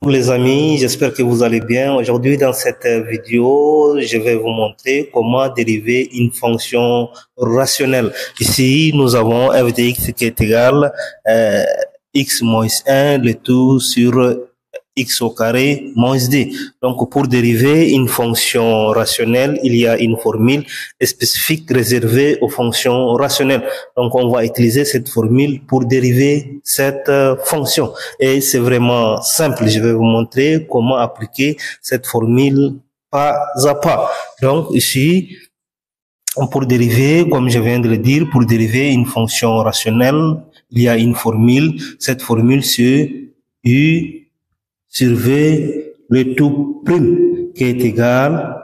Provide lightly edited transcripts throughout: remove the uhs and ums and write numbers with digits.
Les amis, j'espère que vous allez bien. Aujourd'hui, dans cette vidéo, je vais vous montrer comment dériver une fonction rationnelle. Ici, nous avons f de x qui est égal x moins 1, le tout sur x au carré moins d. Donc, pour dériver une fonction rationnelle, il y a une formule spécifique réservée aux fonctions rationnelles. Donc, on va utiliser cette formule pour dériver cette fonction. Et c'est vraiment simple. Je vais vous montrer comment appliquer cette formule pas à pas. Donc, ici, pour dériver, comme je viens de le dire, pour dériver une fonction rationnelle, il y a une formule. Cette formule, c'est u sur v le tout prime qui est égal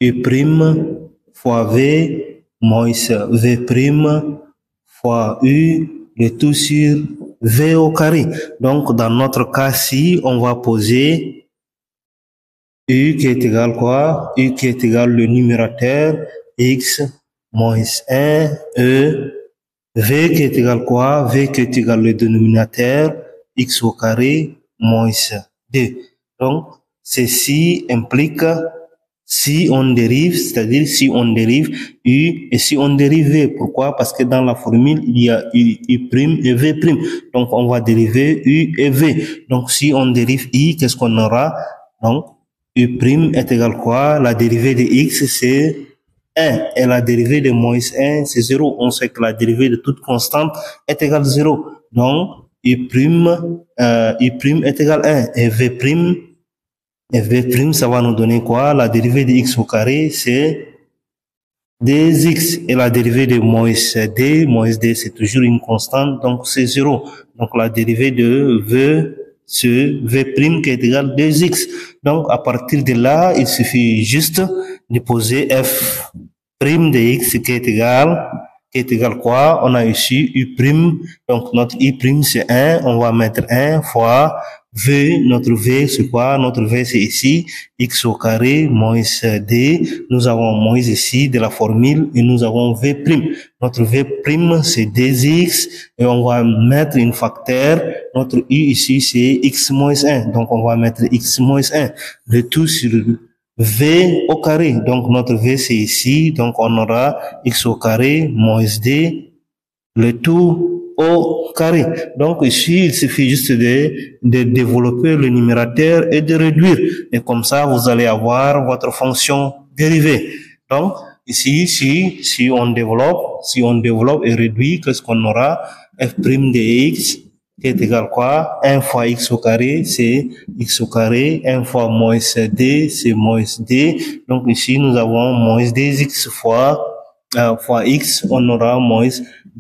u prime fois v moins v prime fois u le tout sur v au carré. Donc, dans notre cas-ci, on va poser u qui est égal quoi? U qui est égal le numérateur x moins 1 e v qui est égal quoi? V qui est égal le dénominateur x au carré moins 2. Donc, ceci implique si on dérive, c'est-à-dire si on dérive u et si on dérive v. Pourquoi? Parce que dans la formule, il y a u prime et v prime. Donc, on va dériver u et v. Donc, si on dérive i, qu'est-ce qu'on aura? Donc, u prime est égal quoi? La dérivée de x, c'est 1. Et la dérivée de moins 1, c'est 0. On sait que la dérivée de toute constante est égale 0. Donc, u prime est égal 1. Et v prime, ça va nous donner quoi? La dérivée de x au carré, c'est 2x. Et la dérivée de moins d, c'est toujours une constante, donc c'est 0. Donc, la dérivée de v prime qui est égal 2x. Donc, à partir de là, il suffit juste de poser f prime de x qui est égal quoi? On a ici u prime, donc notre u prime c'est 1, on va mettre 1 fois v, notre v c'est quoi? Notre v c'est ici, x au carré moins d, nous avons moins ici de la formule et nous avons v prime. Notre v prime c'est 2x et on va mettre une facteur, notre u ici c'est x moins 1, donc on va mettre x moins 1, le tout sur v au carré. Donc, notre v, c'est ici. Donc, on aura x au carré moins d, le tout au carré. Donc, ici, il suffit juste de développer le numérateur et de réduire. Et comme ça, vous allez avoir votre fonction dérivée. Donc, ici, si on développe et réduit, qu'est-ce qu'on aura? F' de x qui est égal quoi? 1 fois x au carré, c'est x au carré. 1 fois moins d, c'est moins d. Donc ici, nous avons moins 2x fois x. On aura moins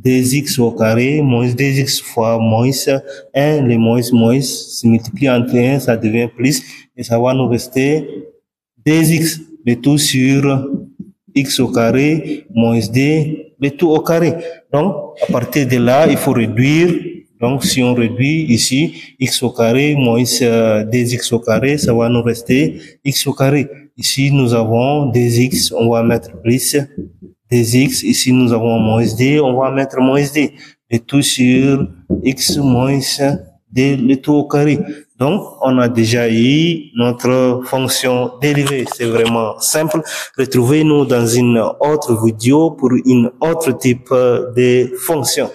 2x au carré, moins 2x fois moins 1. Les moins se multiplient entre 1, ça devient plus. Et ça va nous rester 2x. Le tout sur x au carré, moins d, le tout au carré. Donc, à partir de là, il faut réduire. Donc, si on réduit ici, x au carré moins 2x au carré, ça va nous rester x au carré. Ici, nous avons 2x, on va mettre plus 2x. Ici, nous avons moins d, on va mettre moins d. Le tout sur x moins d, le tout au carré. Donc, on a déjà eu notre fonction dérivée. C'est vraiment simple. Retrouvez-nous dans une autre vidéo pour une autre type de fonction.